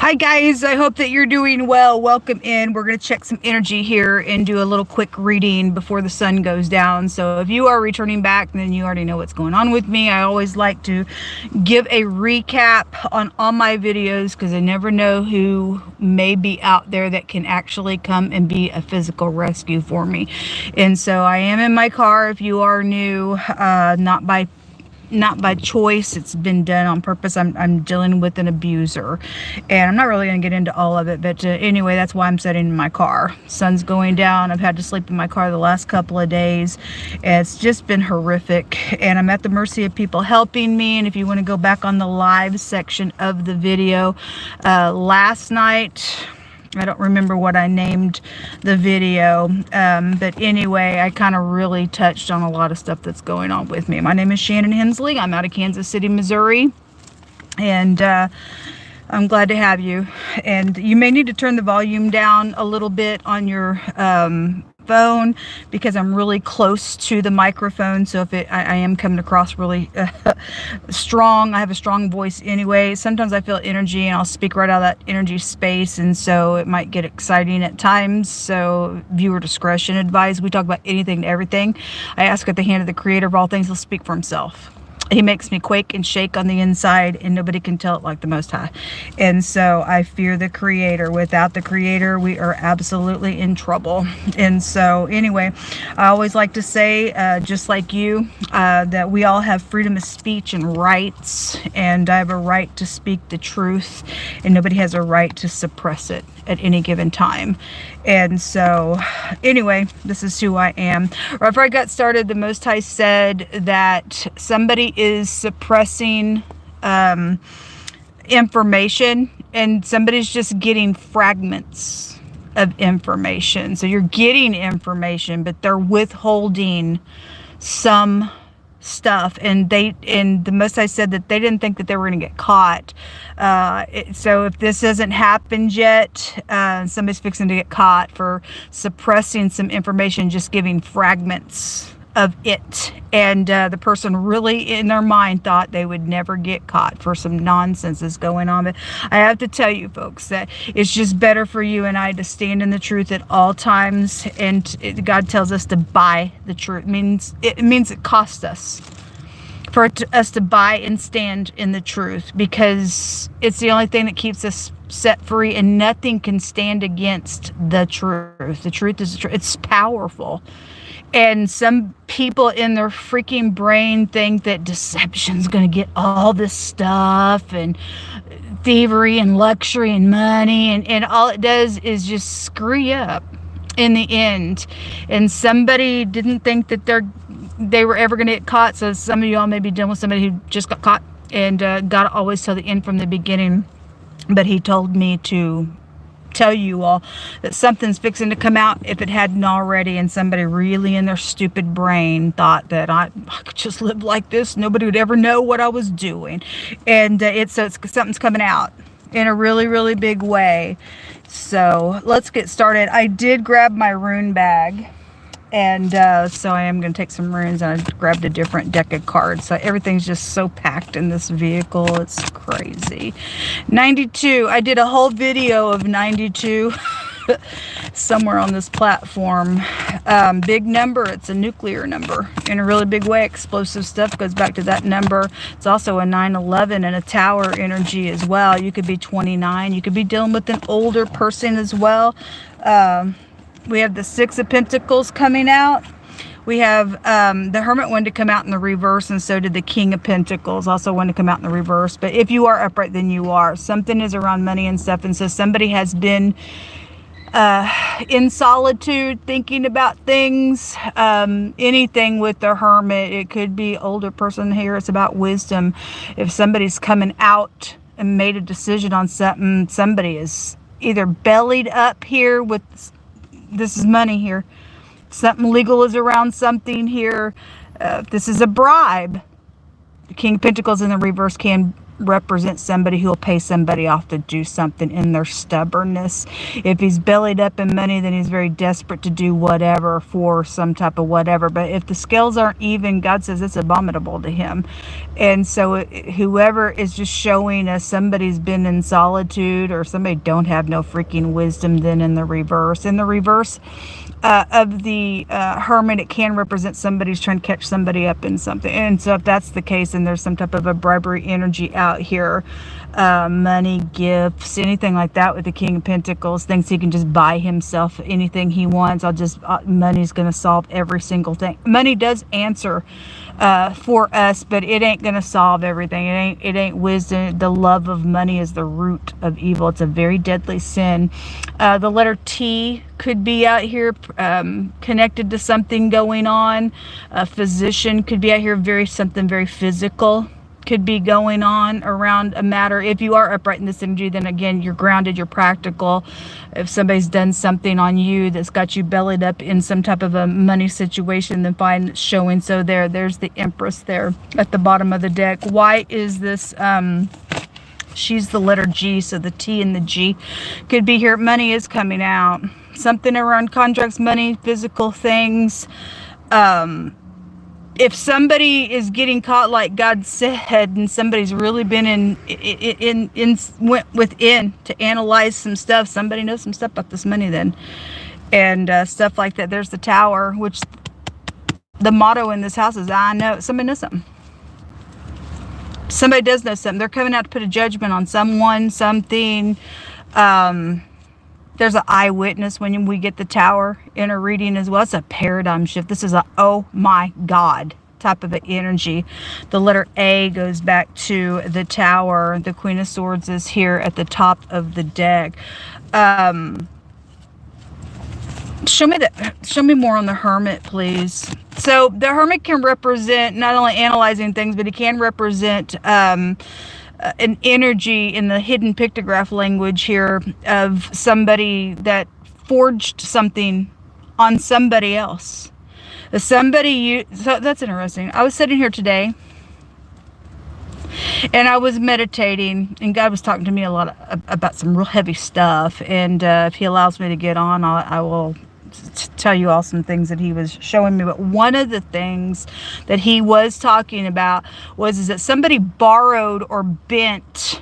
Hi guys, I hope that you're doing well. Welcome in. We're going to check some energy here and do a little quick reading before the sun goes down. So if you are returning back, then you already know what's going on with me. I always like to give a recap on all my videos because I never know who may be out there that can actually come and be a physical rescue for me. And so I am in my car. If you are new, not by choice, it's been done on purpose. I'm dealing with an abuser, and I'm not really going to get into all of it, but anyway, that's why I'm sitting in my car. Sun's going down. I've had to sleep in my car the last couple of days. It's just been horrific, and I'm at the mercy of people helping me. And if you want to go back on the live section of the video, last night, I don't remember what I named the video, but anyway, I kind of really touched on a lot of stuff that's going on with me. My name is Shannon Hensley. I'm out of Kansas City, Missouri, and I'm glad to have you. And you may need to turn the volume down a little bit on your phone because I'm really close to the microphone, so if I am coming across really strong, I have a strong voice anyway. Sometimes I feel energy and I'll speak right out of that energy space, and so it might get exciting at times, so viewer discretion advised. We talk about anything to everything. I ask at the hand of the creator of all things, he'll speak for himself. He makes me quake and shake on the inside, and nobody can tell it like the Most High. And so I fear the Creator. Without the Creator, we are absolutely in trouble. And so anyway, I always like to say, just like you, that we all have freedom of speech and rights, and I have a right to speak the truth, and nobody has a right to suppress it at any given time. And so anyway, this is who I am. Right before I got started, the Most High said that somebody is suppressing information, and somebody's just getting fragments of information. So you're getting information, but they're withholding some stuff, and the Most High said that they didn't think that they were going to get caught. So if this hasn't happened yet, somebody's fixing to get caught for suppressing some information, just giving fragments of it, and the person really in their mind thought they would never get caught for some nonsense that's going on. But I have to tell you folks that it's just better for you and I to stand in the truth at all times, and God tells us to buy the truth. It means it costs us for us to buy and stand in the truth, because it's the only thing that keeps us set free, and nothing can stand against the truth. The truth is the truth. It's powerful. And some people in their freaking brain think that deception's going to get all this stuff, and thievery and luxury and money, and all it does is just screw you up in the end. And somebody didn't think that they were ever going to get caught. So some of y'all may be dealing with somebody who just got caught, and God always tell the end from the beginning. But he told me to tell you all that something's fixing to come out if it hadn't already, and somebody really in their stupid brain thought that I could just live like this, nobody would ever know what I was doing. And something's coming out in a really, really big way. So let's get started. I did grab my rune bag, and so I am going to take some runes, and I grabbed a different deck of cards. So everything's just so packed in this vehicle. It's crazy. 92. I did a whole video of 92 somewhere on this platform. Big number. It's a nuclear number in a really big way. Explosive stuff goes back to that number. It's also a 9/11 and a tower energy as well. You could be 29. You could be dealing with an older person as well. We have the Six of Pentacles coming out. We have the Hermit one to come out in the reverse, and so did the King of Pentacles, also one to come out in the reverse. But if you are upright, then you are. Something is around money and stuff, and so somebody has been in solitude, thinking about things, anything with the Hermit. It could be older person here. It's about wisdom. If somebody's coming out and made a decision on something, somebody is either bellied up here with... This is money here. Something legal is around something here. This is a bribe. The King of Pentacles in the reverse can represent somebody who will pay somebody off to do something in their stubbornness. If he's bellied up in money, then he's very desperate to do whatever for some type of whatever. But if the scales aren't even, God says it's abominable to him. And so whoever is just showing us somebody's been in solitude, or somebody don't have no freaking wisdom, then in the reverse. In the reverse of the hermit, it can represent somebody's trying to catch somebody up in something. And so if that's the case, and there's some type of a bribery energy out here, money, gifts, anything like that with the King of Pentacles, thinks he can just buy himself anything he wants. Money's going to solve every single thing. Money does answer for us, but it ain't going to solve everything. It ain't wisdom. The love of money is the root of evil. It's a very deadly sin. The letter T could be out here connected to something going on. A physician could be out here, something very physical could be going on around a matter. If you are upright in this energy, then again, you're grounded, you're practical. If somebody's done something on you that's got you bellied up in some type of a money situation, then fine, it's showing. So there's the Empress there at the bottom of the deck. Why is this? She's the letter G, so the T and the G could be here. Money is coming out. Something around contracts, money, physical things. If somebody is getting caught, like God said, and somebody's really been went within to analyze some stuff, somebody knows some stuff about this money then, and stuff like that. There's the Tower, which the motto in this house is, I know. Somebody knows something. Somebody does know something. They're coming out to put a judgment on someone, something. There's an eyewitness when we get the Tower in a reading as well. It's a paradigm shift. This is a oh my God type of an energy. The letter A goes back to the Tower. The Queen of Swords is here at the top of the deck. Show me more on the Hermit, please. So the Hermit can represent not only analyzing things, but he can represent an energy in the hidden pictograph language here of somebody that forged something on somebody else. So that's interesting. I was sitting here today and I was meditating, and God was talking to me a lot about some real heavy stuff. And if he allows me to get on, I will tell you all some things that he was showing me. But one of the things that he was talking about is that somebody borrowed or bent.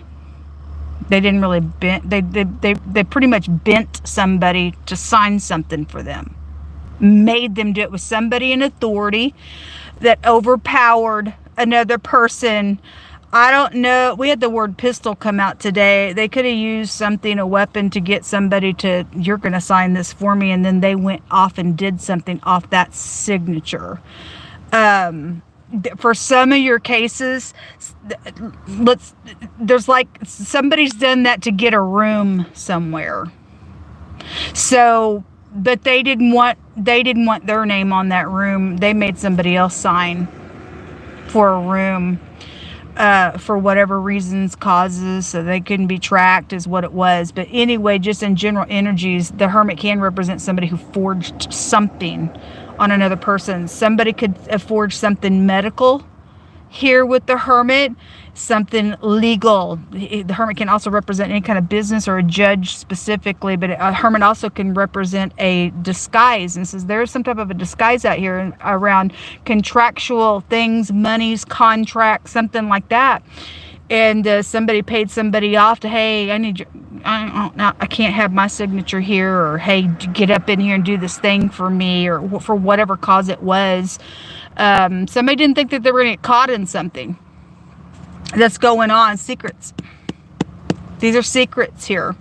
They didn't really bent. They pretty much bent somebody to sign something for them. Made them do it with somebody in authority that overpowered another person. I don't know. We had the word pistol come out today. They could have used something, a weapon, to get somebody to, you're going to sign this for me. And then they went off and did something off that signature. For some of your cases, there's like somebody's done that to get a room somewhere. So, but they didn't want their name on that room. They made somebody else sign for a room. For whatever reasons, causes, so they couldn't be tracked is what it was. But anyway, just in general energies, the Hermit can represent somebody who forged something on another person. Somebody could forge something medical here with the Hermit, something legal. The Hermit can also represent any kind of business or a judge specifically, but a Hermit also can represent a disguise. And says there's some type of a disguise out here around contractual things, monies, contracts, something like that. And somebody paid somebody off to, hey, I can't have my signature here, or hey, get up in here and do this thing for me, or for whatever cause it was. Somebody didn't think that they were going to get caught in something that's going on. Secrets. These are secrets here.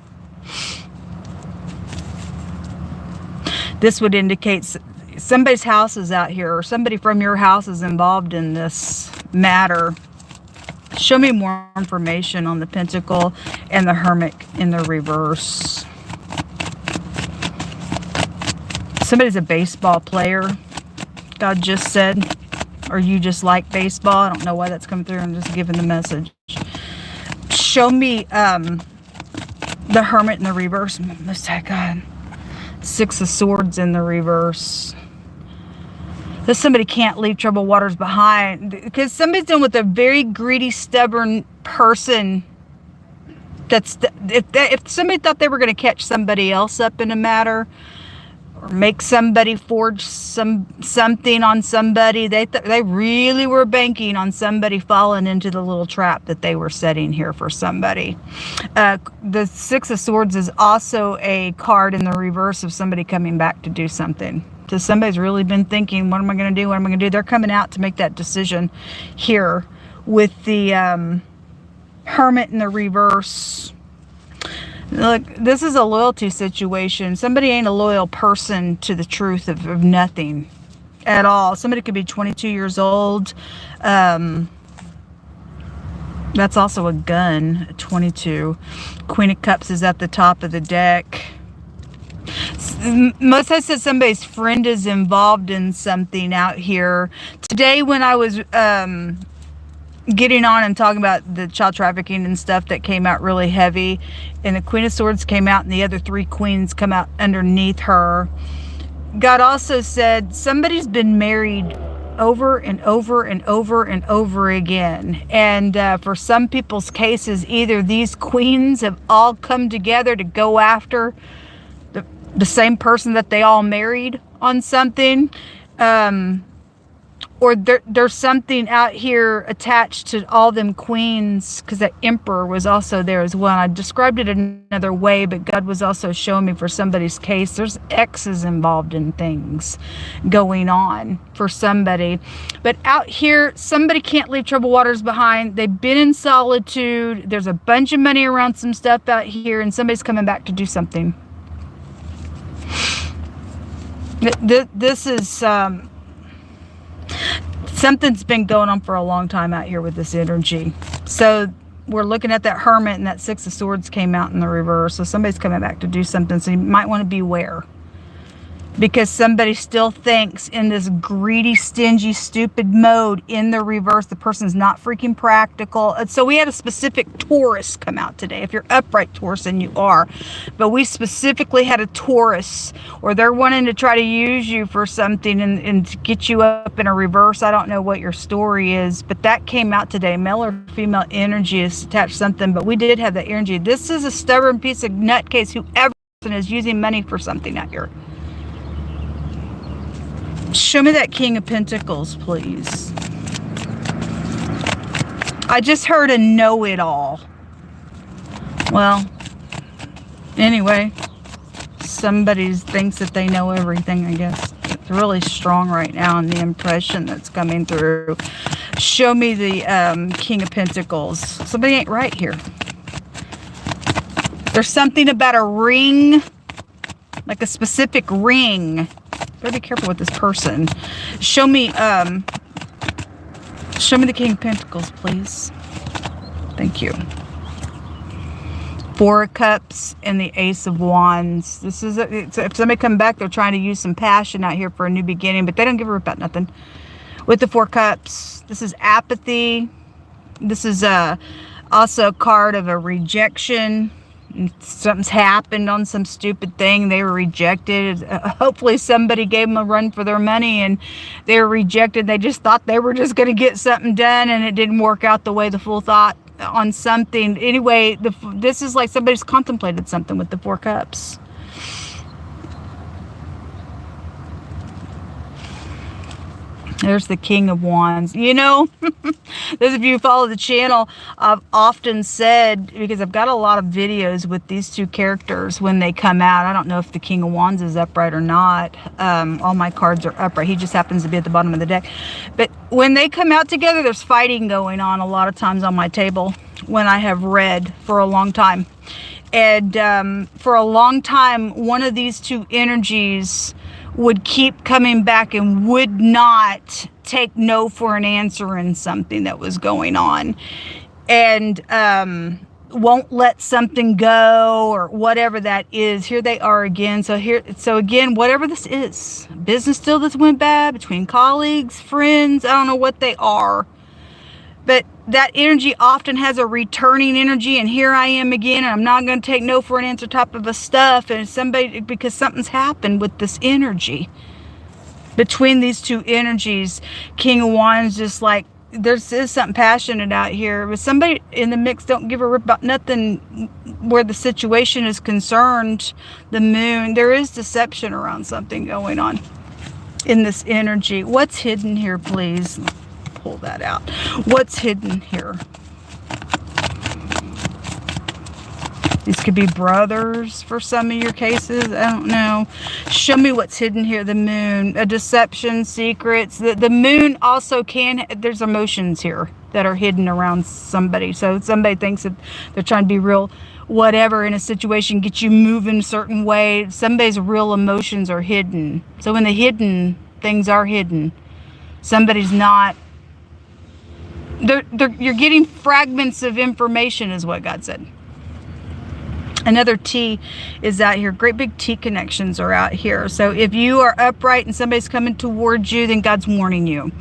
This would indicate somebody's house is out here, or somebody from your house is involved in this matter. Show me more information on the Pentacle and the Hermit in the reverse. Somebody's a baseball player, God just said. Or you just like baseball. I don't know why that's coming through. I'm just giving the message. Show me the Hermit in the reverse. Most High God. Six of Swords in the reverse. that somebody can't leave troubled waters behind, because somebody's dealing with a very greedy, stubborn person. That's if somebody thought they were going to catch somebody else up in a matter, or make somebody forge something on somebody, they really were banking on somebody falling into the little trap that they were setting here for somebody. The Six of Swords is also a card in the reverse of somebody coming back to do something. So somebody's really been thinking, what am I going to do? What am I going to do? They're coming out to make that decision here with the Hermit in the reverse. Look, this is a loyalty situation. Somebody ain't a loyal person to the truth of nothing at all. Somebody could be 22 years old. That's also a gun, 22. Queen of Cups is at the top of the deck. Most I said somebody's friend is involved in something out here. Today when I was getting on and talking about the child trafficking and stuff that came out really heavy, and the Queen of Swords came out and the other three queens come out underneath her, God also said somebody's been married over and over and over and over again. And for some people's cases, either these queens have all come together to go after the same person that they all married on something, or there's something out here attached to all them queens, because that Emperor was also there as well. And I described it another way, but God was also showing me for somebody's case, there's exes involved in things going on for somebody. But out here, somebody can't leave troubled waters behind. They've been in solitude. There's a bunch of money around some stuff out here, and somebody's coming back to do something. This is something's been going on for a long time out here with this energy. So we're looking at that Hermit, and that Six of Swords came out in the reverse. So somebody's coming back to do something. So you might want to beware, because somebody still thinks in this greedy, stingy, stupid mode in the reverse. The person's not freaking practical. And so we had a specific Taurus come out today. If you're upright Taurus, and you are, but we specifically had a Taurus, or they're wanting to try to use you for something and to get you up in a reverse. I don't know what your story is, but that came out today. Male or female energy is attached to something, but we did have that energy. This is a stubborn piece of nutcase, whoever is using money for something out here. Show me that King of Pentacles, please. I just heard a know-it-all. Well, anyway, somebody thinks that they know everything, I guess. It's really strong right now in the impression that's coming through. Show me the King of Pentacles. Somebody ain't right here. There's something about a ring, like a specific ring. Better be careful with this person. Show me the King of Pentacles, please. Thank you. Four of Cups and the Ace of Wands. This is if somebody come back, they're trying to use some passion out here for a new beginning, but they don't give a rip about nothing. With the Four Cups, this is apathy. This is also a card of a rejection. Something's happened on some stupid thing. They were rejected. Hopefully somebody gave them a run for their money and they were rejected. They just thought they were just going to get something done, and it didn't work out the way the fool thought on something. Anyway, this is like somebody's contemplated something with the Four Cups. There's the King of Wands. You know, those of you who follow the channel, I've often said, because I've got a lot of videos with these two characters when they come out. I don't know if the King of Wands is upright or not. All my cards are upright. He just happens to be at the bottom of the deck. But when they come out together, there's fighting going on a lot of times on my table when I have read for a long time. And for a long time, one of these two energies would keep coming back and would not take no for an answer in something that was going on, and won't let something go or whatever that is. Here they are again. So again, whatever this is, business deal that's went bad between colleagues, friends, I don't know what they are, but that energy often has a returning energy, and here I am again, and I'm not going to take no for an answer type of a stuff, and somebody, because something's happened with this energy. between these two energies. King of Wands, just like there's something passionate out here, but somebody in the mix don't give a rip about nothing where the situation is concerned. The Moon, there is deception around something going on in this energy. What's hidden here, please? Pull that out. What's hidden here? These could be brothers for some of your cases. I don't know. Show me what's hidden here. The Moon. A deception, secrets. The Moon also can... There's emotions here that are hidden around somebody. So somebody thinks that they're trying to be real whatever in a situation, get you moving a certain way. Somebody's real emotions are hidden. So when the hidden things are hidden, somebody's not... You're getting fragments of information is what God said. Another T is out here. Great big T connections are out here. So if you are upright and somebody's coming towards you, then God's warning you.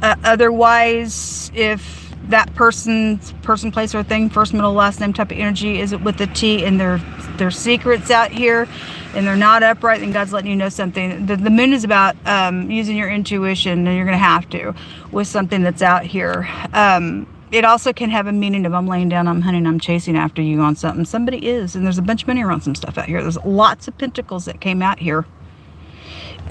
Otherwise, if that person, place, or thing, first, middle, last name type of energy is with the T, and their secrets out here, and they're not upright, then God's letting you know something. The Moon is about using your intuition, and you're going to have to with something that's out here. It also can have a meaning of I'm laying down, I'm hunting, I'm chasing after you on something. Somebody is, and there's a bunch of money around some stuff out here. There's lots of pentacles that came out here.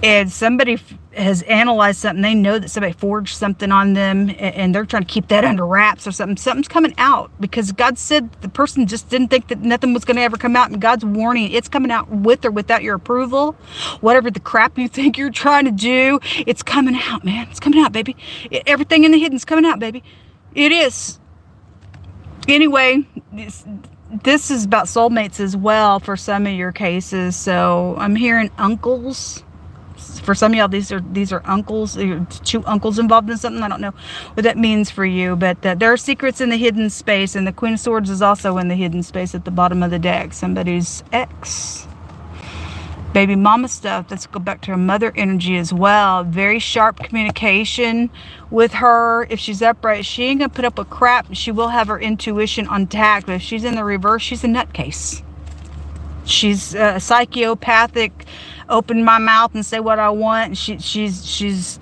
And somebody has analyzed something. They know that somebody forged something on them, and they're trying to keep that under wraps or something. Something's coming out because God said the person just didn't think that nothing was going to ever come out. And God's warning, it's coming out with or without your approval. Whatever the crap you think you're trying to do, it's coming out, man. It's coming out, baby. Everything in the hidden's coming out, baby. It is. Anyway, this is about soulmates as well for some of your cases. So I'm hearing uncles. For some of y'all, these are uncles. Two uncles involved in something. I don't know what that means for you, but there are secrets in the hidden space, and the Queen of Swords is also in the hidden space at the bottom of the deck. Somebody's ex. Baby mama stuff. Let's go back to her mother energy as well. Very sharp communication with her. If she's upright, she ain't gonna put up with crap. She will have her intuition on tact. But if she's in the reverse, she's a nutcase. She's psychopathic. Open my mouth and say what I want. She's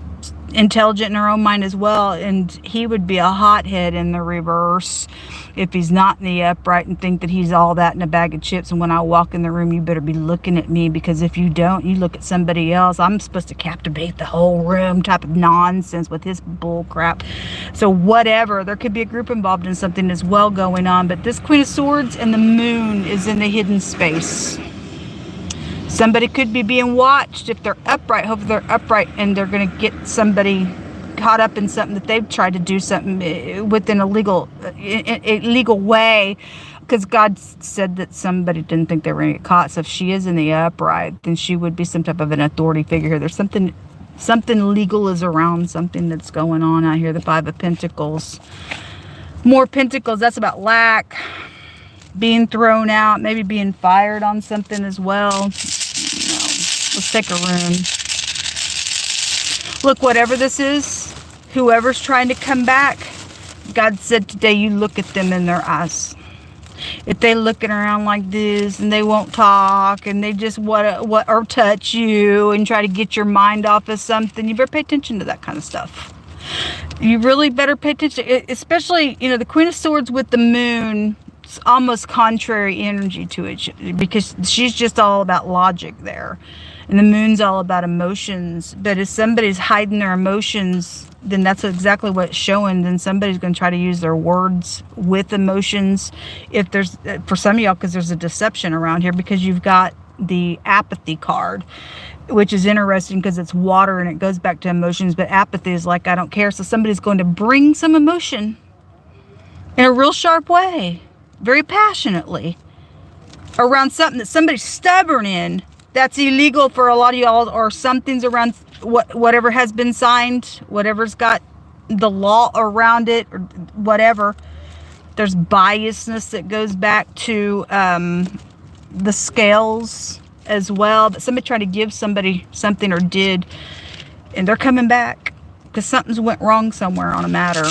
intelligent in her own mind as well. And he would be a hothead in the reverse if he's not in the upright and think that he's all that in a bag of chips. And when I walk in the room, you better be looking at me, because if you don't, you look at somebody else. I'm supposed to captivate the whole room type of nonsense with his bull crap. So whatever, there could be a group involved in something as well going on. But this Queen of Swords and the Moon is in the hidden space. Somebody could be being watched if they're upright. Hopefully they're upright and they're going to get somebody caught up in something that they've tried to do something within a legal way, because God said that somebody didn't think they were going to get caught. So if she is in the upright, then she would be some type of an authority figure here. There's something legal is around something that's going on out here. The Five of Pentacles. More pentacles. That's about lack. Being thrown out. Maybe being fired on something as well. Let's take a room. Look, whatever this is, whoever's trying to come back, God said today you look at them in their eyes. If they looking around like this and they won't talk and they just or touch you and try to get your mind off of something, you better pay attention to that kind of stuff. You really better pay attention, especially, the Queen of Swords with the Moon. It's almost contrary energy to it, because she's just all about logic there. And the Moon's all about emotions. But if somebody's hiding their emotions, then that's exactly what it's showing. Then somebody's going to try to use their words with emotions. If there's, for some of y'all, because there's a deception around here, because you've got the apathy card, which is interesting because it's water and it goes back to emotions. But apathy is like, I don't care. So somebody's going to bring some emotion in a real sharp way, very passionately, around something that somebody's stubborn in. That's illegal for a lot of y'all, or something's around whatever has been signed, whatever's got the law around it, or whatever. There's biasness that goes back to the scales as well. But somebody tried to give somebody something or did, and they're coming back because something's went wrong somewhere on a matter.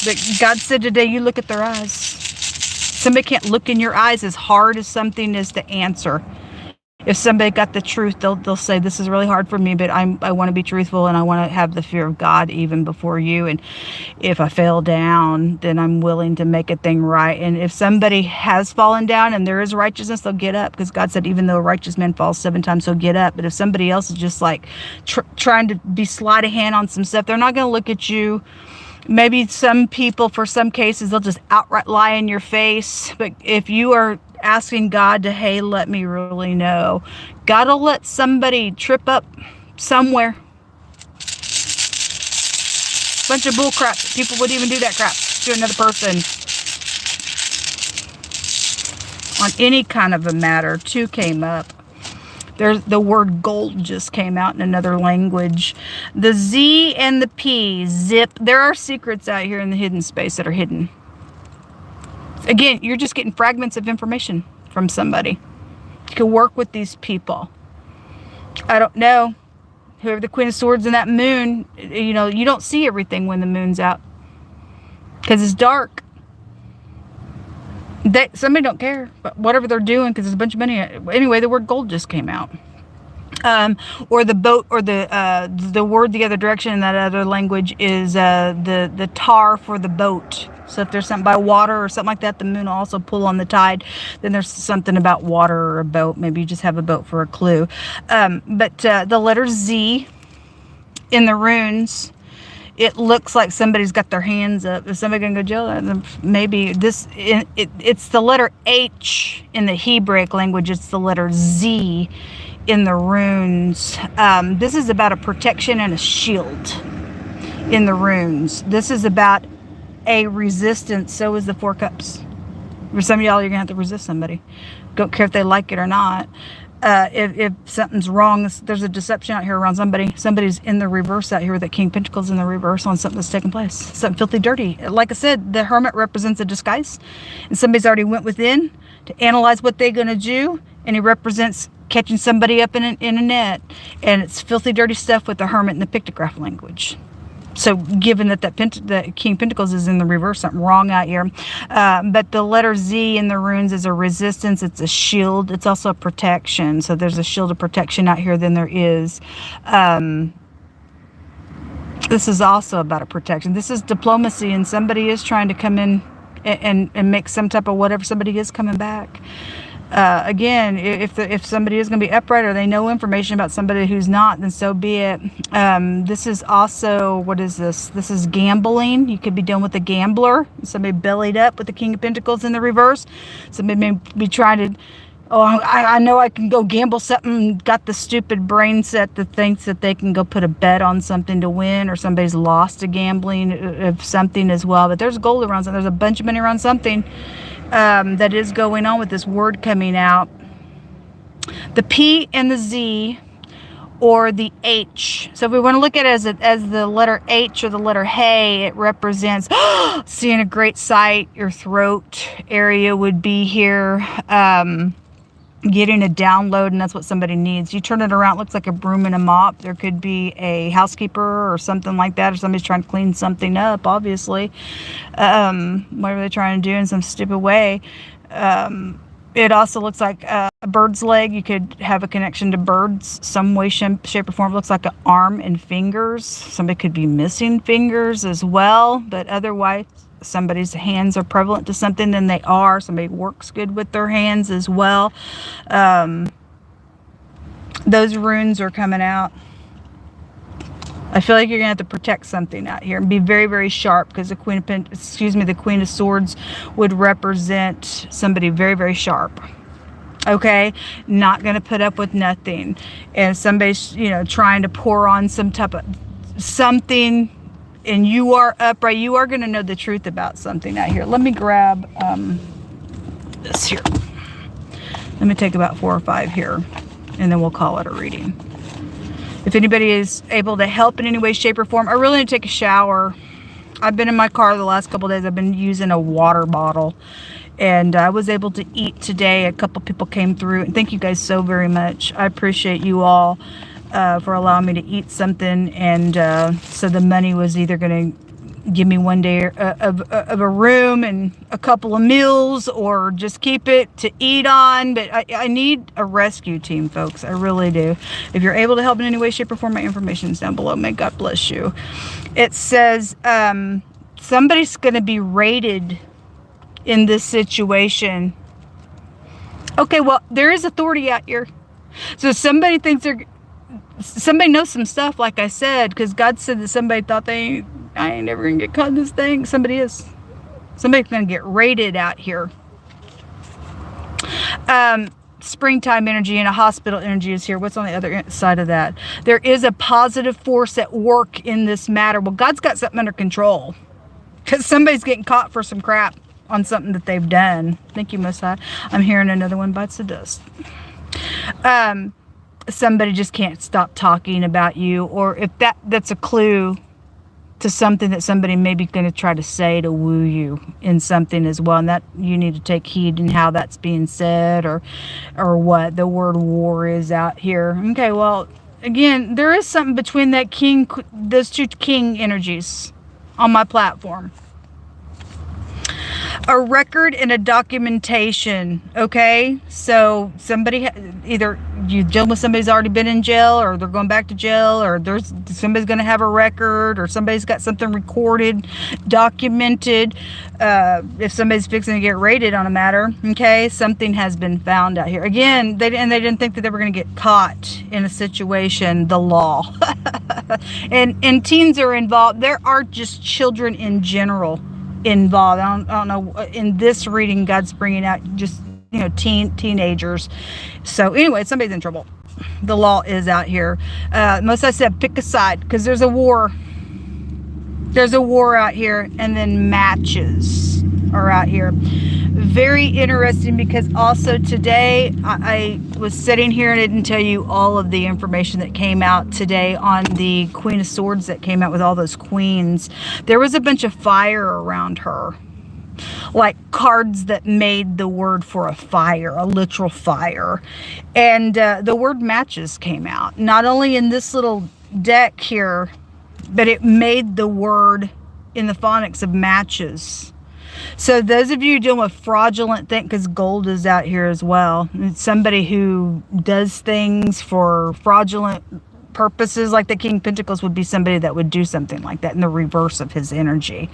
But God said today, you look at their eyes. Somebody can't look in your eyes as hard as something is to answer. If somebody got the truth, they'll say, this is really hard for me, but I want to be truthful, and I want to have the fear of God even before you. And if I fail down, then I'm willing to make a thing right. And if somebody has fallen down and there is righteousness, they'll get up, because God said, even though a righteous man falls 7 times, he'll get up. But if somebody else is just like trying to be sleight of hand on some stuff, they're not going to look at you. Maybe some people, for some cases, they'll just outright lie in your face. But if you are asking God to, hey, let me really know, God will let somebody trip up somewhere. Bunch of bull crap. People would even do that crap to another person on any kind of a matter. 2 came up. There's the word gold just came out in another language. The Z and the P, zip. There are secrets out here in the hidden space that are hidden. Again, you're just getting fragments of information from somebody. You can work with these people. I don't know. Whoever the Queen of Swords and that moon, you know, you don't see everything when the moon's out, because it's dark. Somebody don't care, but whatever they're doing, because there's a bunch of money. Anyway, the word gold just came out. Or the boat, or the word the other direction in that other language is the tar for the boat. So if there's something by water or something like that, the moon will also pull on the tide. Then there's something about water or a boat. Maybe you just have a boat for a clue. But the letter Z in the runes, it looks like somebody's got their hands up. Is somebody going to go to jail? Maybe this. It's the letter H in the Hebraic language. It's the letter Z in the runes. This is about a protection and a shield in the runes. This is about a resistance. So is the 4 cups. For some of y'all, you're gonna have to resist somebody. Don't care if they like it or not. If something's wrong, there's a deception out here around somebody. Somebody's in the reverse out here with that King of Pentacles in the reverse on something that's taking place. Something filthy dirty. Like I said, the Hermit represents a disguise, and somebody's already went within to analyze what they're gonna do, and he represents catching somebody up in a net. And it's filthy dirty stuff with the Hermit and the pictograph language. So given that the King of Pentacles is in the reverse, something wrong out here. But the letter Z in the runes is a resistance. It's a shield. It's also a protection. So there's a shield of protection out here than there is. This is also about a protection. This is diplomacy, and somebody is trying to come in and make some type of whatever. Somebody is coming back. Again, if somebody is going to be upright, or they know information about somebody who's not, then so be it. This is also, what is this? This is gambling. You could be dealing with a gambler. Somebody bellied up with the King of Pentacles in the reverse. Somebody may be trying to, oh, I know I can go gamble something. Got the stupid brain set that thinks that they can go put a bet on something to win, or somebody's lost a gambling of something as well. But there's gold around something. There's a bunch of money around something. That is going on with this word coming out. The P and the Z, or the H. So if we want to look at it as the letter H or the letter hey, it represents seeing a great sight. Your throat area would be here. Getting a download, and that's what somebody needs. You turn it around, it looks like a broom and a mop. There could be a housekeeper or something like that, or somebody's trying to clean something up, obviously. Whatever they're trying to do in some stupid way. It also looks like a bird's leg. You could have a connection to birds some way, shape, or form. It looks like an arm and fingers. Somebody could be missing fingers as well, but otherwise, somebody's hands are prevalent to something, then they are. Somebody works good with their hands as well. Those runes are coming out. I feel like you're gonna have to protect something out here and be very, very sharp, because the the Queen of Swords would represent somebody very, very sharp. Okay, not gonna put up with nothing, and somebody's, you know, trying to pour on some type of something, and you are upright. You are going to know the truth about something out here. Let me grab this here. Let me take about 4 or 5 here, and then we'll call it a reading. If anybody is able to help in any way, shape, or form, I really need to take a shower. I've been in my car the last couple of days. I've been using a water bottle, and I was able to eat today. A couple people came through, and thank you guys so very much. I appreciate you all. For allowing me to eat something, and so the money was either going to give me one day of a room and a couple of meals, or just keep it to eat on. But I need a rescue team, folks. I really do. If you're able to help in any way, shape, or form, my information is down below. May God bless you. It says somebody's going to be raided in this situation. Okay, well, there is authority out here. So somebody thinks somebody knows some stuff, like I said, because God said that somebody thought I ain't never gonna get caught in this thing. Somebody is. Somebody's gonna get raided out here. Springtime energy and a hospital energy is here. What's on the other side of that? There is a positive force at work in this matter. Well, God's got something under control, because somebody's getting caught for some crap on something that they've done. Thank you, Most High. I'm hearing another one bites the dust. Somebody just can't stop talking about you, or if that's a clue to something that somebody may be going to try to say to woo you in something as well, and that you need to take heed in how that's being said, or what the word war is out here. Okay, well, again, there is something between those two king energies on my platform. A record and a documentation. Okay, so somebody, either you deal with somebody's already been in jail, or they're going back to jail, or somebody's going to have a record, or somebody's got something recorded, documented. If somebody's fixing to get raided on a matter, okay, something has been found out here. Again, they didn't think that they were going to get caught in a situation. The law. and teens are involved. There are just children in general involved. I don't know, in this reading God's bringing out just teenagers. So anyway, somebody's in trouble. The law is out here. Most I said pick a side, because there's a war out here, and then matches are out here. Very interesting, because also today I was sitting here and I didn't tell you all of the information that came out today on the Queen of Swords that came out with all those queens. There was a bunch of fire around her, like cards that made the word for a fire, a literal fire. And the word matches came out, not only in this little deck here, but it made the word in the phonics of matches. So those of you dealing with fraudulent things, because gold is out here as well. It's somebody who does things for fraudulent purposes, like the King of Pentacles would be somebody that would do something like that in the reverse of his energy.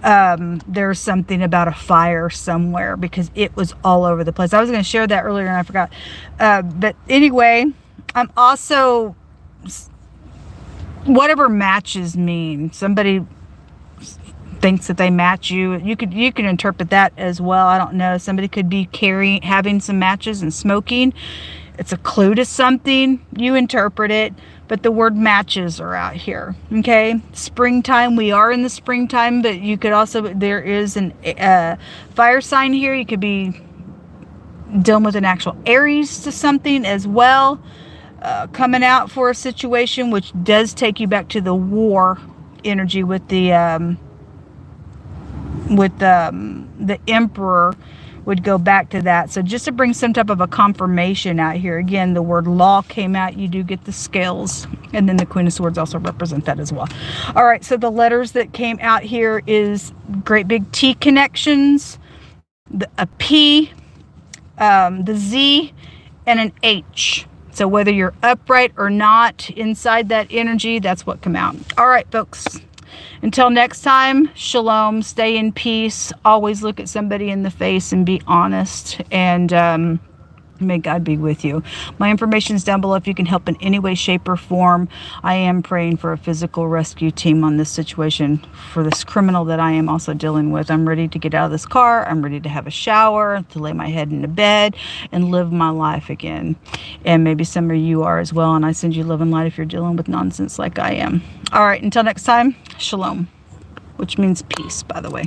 There's something about a fire somewhere, because it was all over the place. I was going to share that earlier and I forgot. But anyway, I'm also, whatever matches mean, somebody thinks that they match you. You can interpret that as well. I don't know. Somebody could be having some matches and smoking. It's a clue to something. You interpret it. But the word matches are out here. Okay. Springtime. We are in the springtime, but you could also, there is a fire sign here. You could be dealing with an actual Aries to something as well. Coming out for a situation, which does take you back to the war energy with the Emperor, would go back to that. So just to bring some type of a confirmation out here. Again, the word law came out. You do get the scales, and then the Queen of Swords also represent that as well. All right, so the letters that came out here is great big T connections, a P, the Z, and an H. So whether you're upright or not inside that energy, that's what come out. All right, folks. Until next time, shalom, stay in peace, always look at somebody in the face and be honest, and may God be with you. My information is down below if you can help in any way, shape, or form. I am praying for a physical rescue team on this situation for this criminal that I am also dealing with. I'm ready to get out of this car. I'm ready to have a shower, to lay my head in the bed, and live my life again. And maybe some of you are as well, and I send you love and light if you're dealing with nonsense like I am. All right, until next time, shalom, which means peace, by the way.